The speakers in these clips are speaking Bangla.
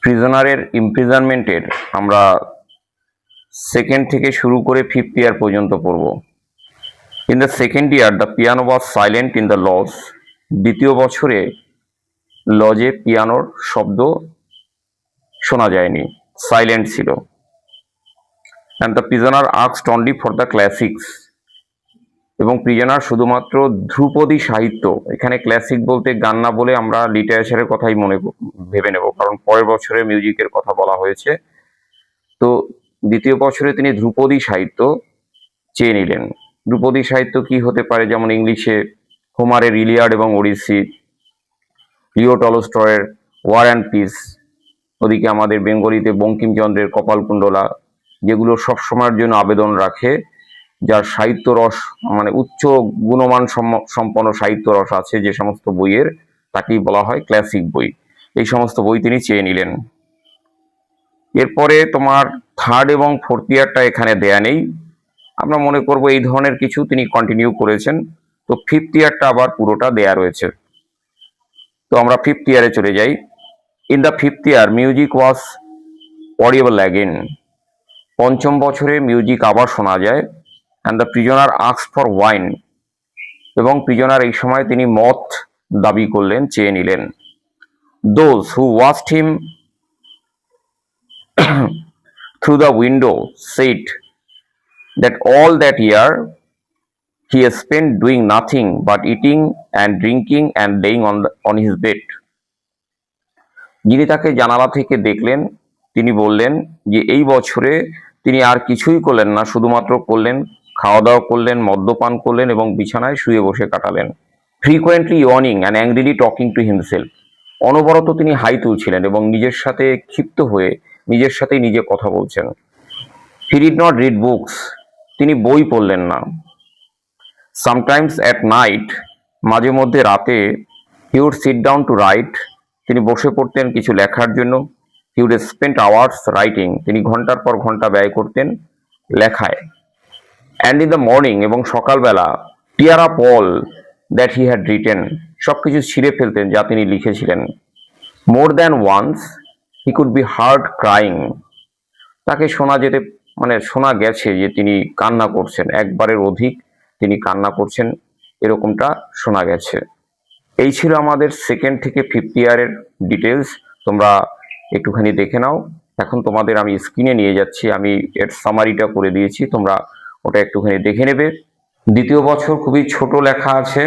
প্রিজনারের ইমপ্রিজনমেন্টের আমরা সেকেন্ড থেকে শুরু করে 5th ইয়ার পর্যন্ত পড়ব। In the second year the piano was silent in the lodge. দ্বিতীয় বছরে লজে পিয়ানোর শব্দ শোনা যায়নি, সাইলেন্ট ছিল। And the prisoner asked only for the classics. এবং প্রিজনার শুধুমাত্র ধ্রুপদী সাহিত্য, এখানে ক্লাসিক বলতে গান না বলে আমরা লিটারেচারের কথাই ভেবে নেব, কারণ পরের বছরে মিউজিকের কথা বলা হয়েছে। তো দ্বিতীয় বছরে তিনি ধ্রুপদী সাহিত্য চেয়ে নিলেন। ধ্রুপদী সাহিত্য কি হতে পারে, যেমন ইংলিশে হোমারের ইলিয়াড এবং ওডিসি, লিও টলস্টয়ের ওয়ার অ্যান্ড পিস, ওদিকে আমাদের বেঙ্গলিতে বঙ্কিমচন্দ্রের কপালকুণ্ডলা, যেগুলো সবসময়ের জন্য আবেদন রাখে, যার সাহিত্য রস মানে উচ্চ গুণমান সম্পন্ন সাহিত্য রস আছে যে সমস্ত বইয়ের, তাকেই বলা হয় ক্লাসিক বই। এই সমস্ত বই তিনি চেয়ে নিলেন। এরপরে তোমার থার্ড এবং ফোর্থ ইয়ারটা এখানে দেয়া নেই, আমরা মনে করব এই ধরনের কিছু তিনি কন্টিনিউ করেছেন। তো 5th ইয়ারটা আবার পুরোটা দেয়া রয়েছে। তো আমরা 5th ইয়ারে চলে যাই। In the 5th year music was audible again. পঞ্চম বছরে মিউজিক আবার শোনা যায়। And the prisoner asked for wine. এবং প্রিজনার এই সময় তিনি মদ দাবি করলেন, চেয়ে নিলেন। Those who watched him through the window said that all that year he has spent doing nothing but eating and drinking and laying on his bed. যিনি তাকে জানালা থেকে দেখলেন তিনি বললেন যে এই বছরে তিনি আর কিছুই করলেন না, শুধুমাত্র করলেন খাওয়া দাওয়া করলেন, মদ্যপান করলেন এবং বিছানায় শুয়ে বসে কাটালেন। Frequently yawning and angrily talking to himself. অনবরত তিনি হাই তুলছিলেন এবং নিজের সাথে ক্ষিপ্ত হয়ে নিজের সাথেই নিজে কথা বলছেন। He did not read books. তিনি বই পড়লেন না। সামটাইমস অ্যাট নাইট, মাঝে মধ্যে রাতে, he would sit down to write. তিনি বসে পড়তেন কিছু লেখার জন্য। He would spend hours writing. তিনি ঘন্টার পর ঘন্টা ব্যয় করতেন লেখায়। অ্যান্ড ইন দ্য মর্নিং, এবং সকালবেলা, tear up all that he had written. সব কিছু ছিঁড়ে ফেলতেন যা তিনি লিখেছিলেন। More than once he could be heard crying. তাকে শোনা গেছে যে তিনি কান্না করছেন, একবারের অধিক তিনি কান্না করছেন, এরকমটা শোনা গেছে। এই ছিল আমাদের সেকেন্ড থেকে 5th ইয়ারের ডিটেলস। তোমরা একটুখানি দেখে নাও। এখন তোমাদের আমি স্ক্রিনে নিয়ে যাচ্ছি, আমি এর সামারিটা করে দিয়েছি, তোমরা ওটা একটুখানি দেখে নেবে। দ্বিতীয় বছর খুবই ছোট লেখা আছে,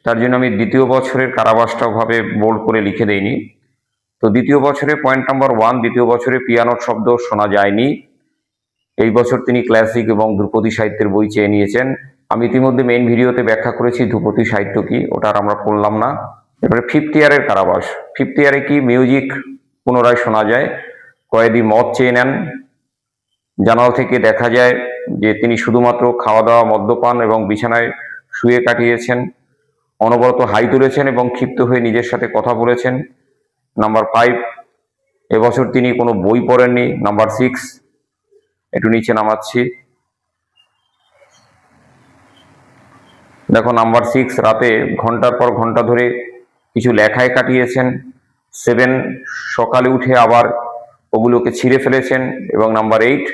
তার জন্য আমি দ্বিতীয় বছরের কারাবাসটা ভাবে বোল্ড করে লিখে দেইনি। তো দ্বিতীয় বছরে পয়েন্ট নাম্বার 1, দ্বিতীয় বছরে পিয়ানোর শব্দ শোনা যায়নি। এই বছর তিনি ক্লাসিক এবং ধ্রুপদী সাহিত্যের বই চেয়ে নিয়েছেন। আমি ইতিমধ্যে মেইন ভিডিওতে ব্যাখ্যা করেছি ধ্রুপদী সাহিত্য কি, ওটা আর আমরা পড়লাম না। এবারে 5th ইয়ারের কারাবাস। 5th ইয়ারে কি মিউজিক পুনরায় শোনা যায়। কয়েদি মদ চেয়ে নেন। জানালা থেকে দেখা যায় যে তিনি শুধুমাত্র খাওয়া দাওয়া, মদ্যপান এবং বিছানায় শুয়ে কাটিয়েছেন। অনবরত হাই তুলেছেন এবং ক্ষিপ্ত হয়ে নিজের সাথে কথা বলেছেন। নাম্বার 5, এবছর তিনি কোনো বই পড়েননি। নাম্বার 6, একটু নিচে নামাচ্ছি, দেখো নাম্বার 6, রাতে ঘন্টার পর ঘন্টা ধরে কিছু লেখায় কাটিয়েছেন। 7, সকালে উঠে আবার ওগুলোকে ছিঁড়ে ফেলেছেন। এবং নাম্বার 8,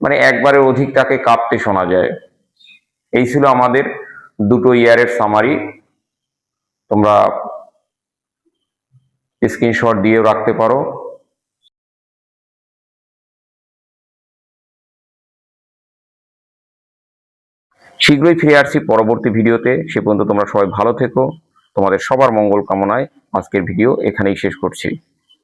মানে একবারের অধিক তাকে কাঁপতে শোনা যায়। এই ছিল আমাদের দুটো ইয়ারের সামারি। তোমরা স্ক্রিনশট দিয়েও রাখতে পারো। শীঘ্রই ফিরে আসছি পরবর্তী ভিডিওতে। সে পর্যন্ত তোমরা সবাই ভালো থেকো। তোমাদের সবার মঙ্গল কামনায় আজকের ভিডিও এখানেই শেষ করছি।